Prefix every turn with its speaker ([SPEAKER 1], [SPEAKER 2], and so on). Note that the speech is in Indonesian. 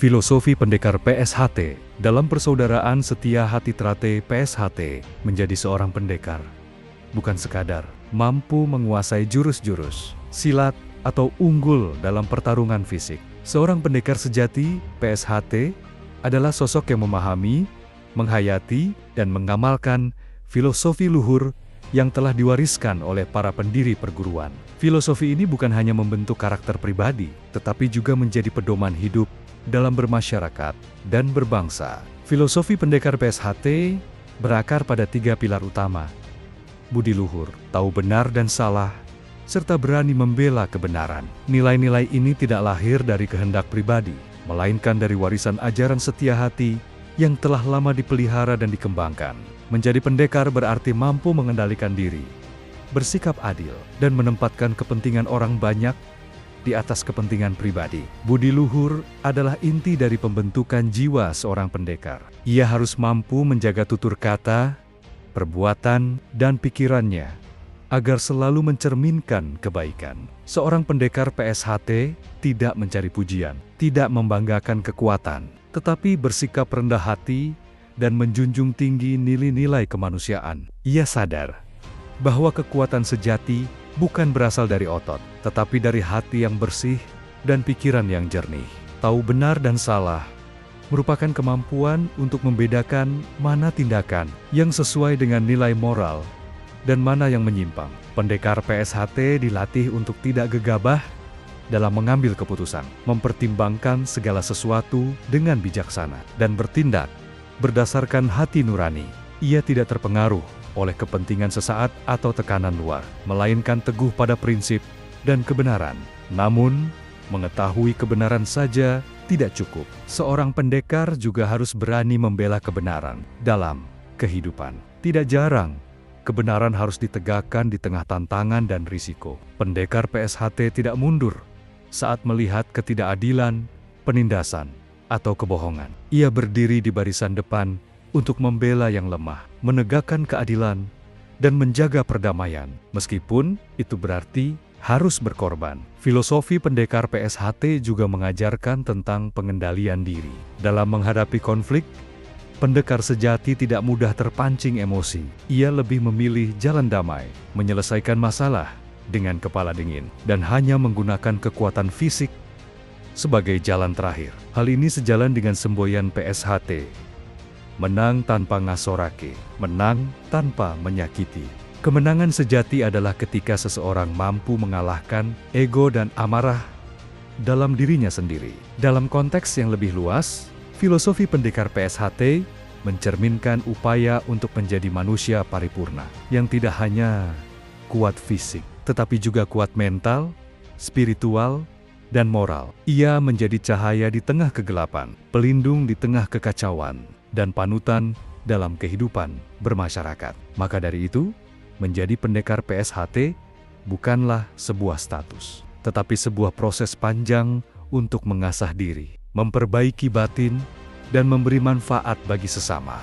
[SPEAKER 1] Filosofi pendekar PSHT. Dalam persaudaraan setia hati Trate, PSHT menjadi seorang pendekar bukan sekadar mampu menguasai jurus-jurus silat atau unggul dalam pertarungan fisik. Seorang pendekar sejati, PSHT, adalah sosok yang memahami, menghayati, dan mengamalkan filosofi luhur yang telah diwariskan oleh para pendiri perguruan. Filosofi ini bukan hanya membentuk karakter pribadi, tetapi juga menjadi pedoman hidup dalam bermasyarakat dan berbangsa. Filosofi pendekar PSHT berakar pada 3 pilar utama: budi luhur, tahu benar dan salah, serta berani membela kebenaran. Nilai-nilai ini tidak lahir dari kehendak pribadi, melainkan dari warisan ajaran setia hati yang telah lama dipelihara dan dikembangkan. Menjadi pendekar berarti mampu mengendalikan diri, bersikap adil, dan menempatkan kepentingan orang banyak di atas kepentingan pribadi. Budi luhur adalah inti dari pembentukan jiwa seorang pendekar. Ia harus mampu menjaga tutur kata, perbuatan, dan pikirannya agar selalu mencerminkan kebaikan. Seorang pendekar PSHT tidak mencari pujian, tidak membanggakan kekuatan, tetapi bersikap rendah hati dan menjunjung tinggi nilai-nilai kemanusiaan. Ia sadar bahwa kekuatan sejati bukan berasal dari otot, tetapi dari hati yang bersih dan pikiran yang jernih. Tahu benar dan salah merupakan kemampuan untuk membedakan mana tindakan yang sesuai dengan nilai moral dan mana yang menyimpang. Pendekar PSHT dilatih untuk tidak gegabah dalam mengambil keputusan, mempertimbangkan segala sesuatu dengan bijaksana, dan bertindak berdasarkan hati nurani. Ia tidak terpengaruh oleh kepentingan sesaat atau tekanan luar, melainkan teguh pada prinsip dan kebenaran. Namun, mengetahui kebenaran saja tidak cukup. Seorang pendekar juga harus berani membela kebenaran dalam kehidupan. Tidak jarang, kebenaran harus ditegakkan di tengah tantangan dan risiko. Pendekar PSHT tidak mundur saat melihat ketidakadilan, penindasan, atau kebohongan. Ia berdiri di barisan depan untuk membela yang lemah, menegakkan keadilan, dan menjaga perdamaian, meskipun itu berarti harus berkorban. Filosofi pendekar PSHT juga mengajarkan tentang pengendalian diri. Dalam menghadapi konflik, pendekar sejati tidak mudah terpancing emosi. Ia lebih memilih jalan damai, menyelesaikan masalah dengan kepala dingin, dan hanya menggunakan kekuatan fisik sebagai jalan terakhir. Hal ini sejalan dengan semboyan PSHT. Menang tanpa ngasorake, menang tanpa menyakiti. Kemenangan sejati adalah ketika seseorang mampu mengalahkan ego dan amarah dalam dirinya sendiri. Dalam konteks yang lebih luas, filosofi pendekar PSHT mencerminkan upaya untuk menjadi manusia paripurna yang tidak hanya kuat fisik, tetapi juga kuat mental, spiritual, dan moral. Ia menjadi cahaya di tengah kegelapan, pelindung di tengah kekacauan, dan panutan dalam kehidupan bermasyarakat. Maka dari itu, menjadi pendekar PSHT bukanlah sebuah status, tetapi sebuah proses panjang untuk mengasah diri, memperbaiki batin, dan memberi manfaat bagi sesama.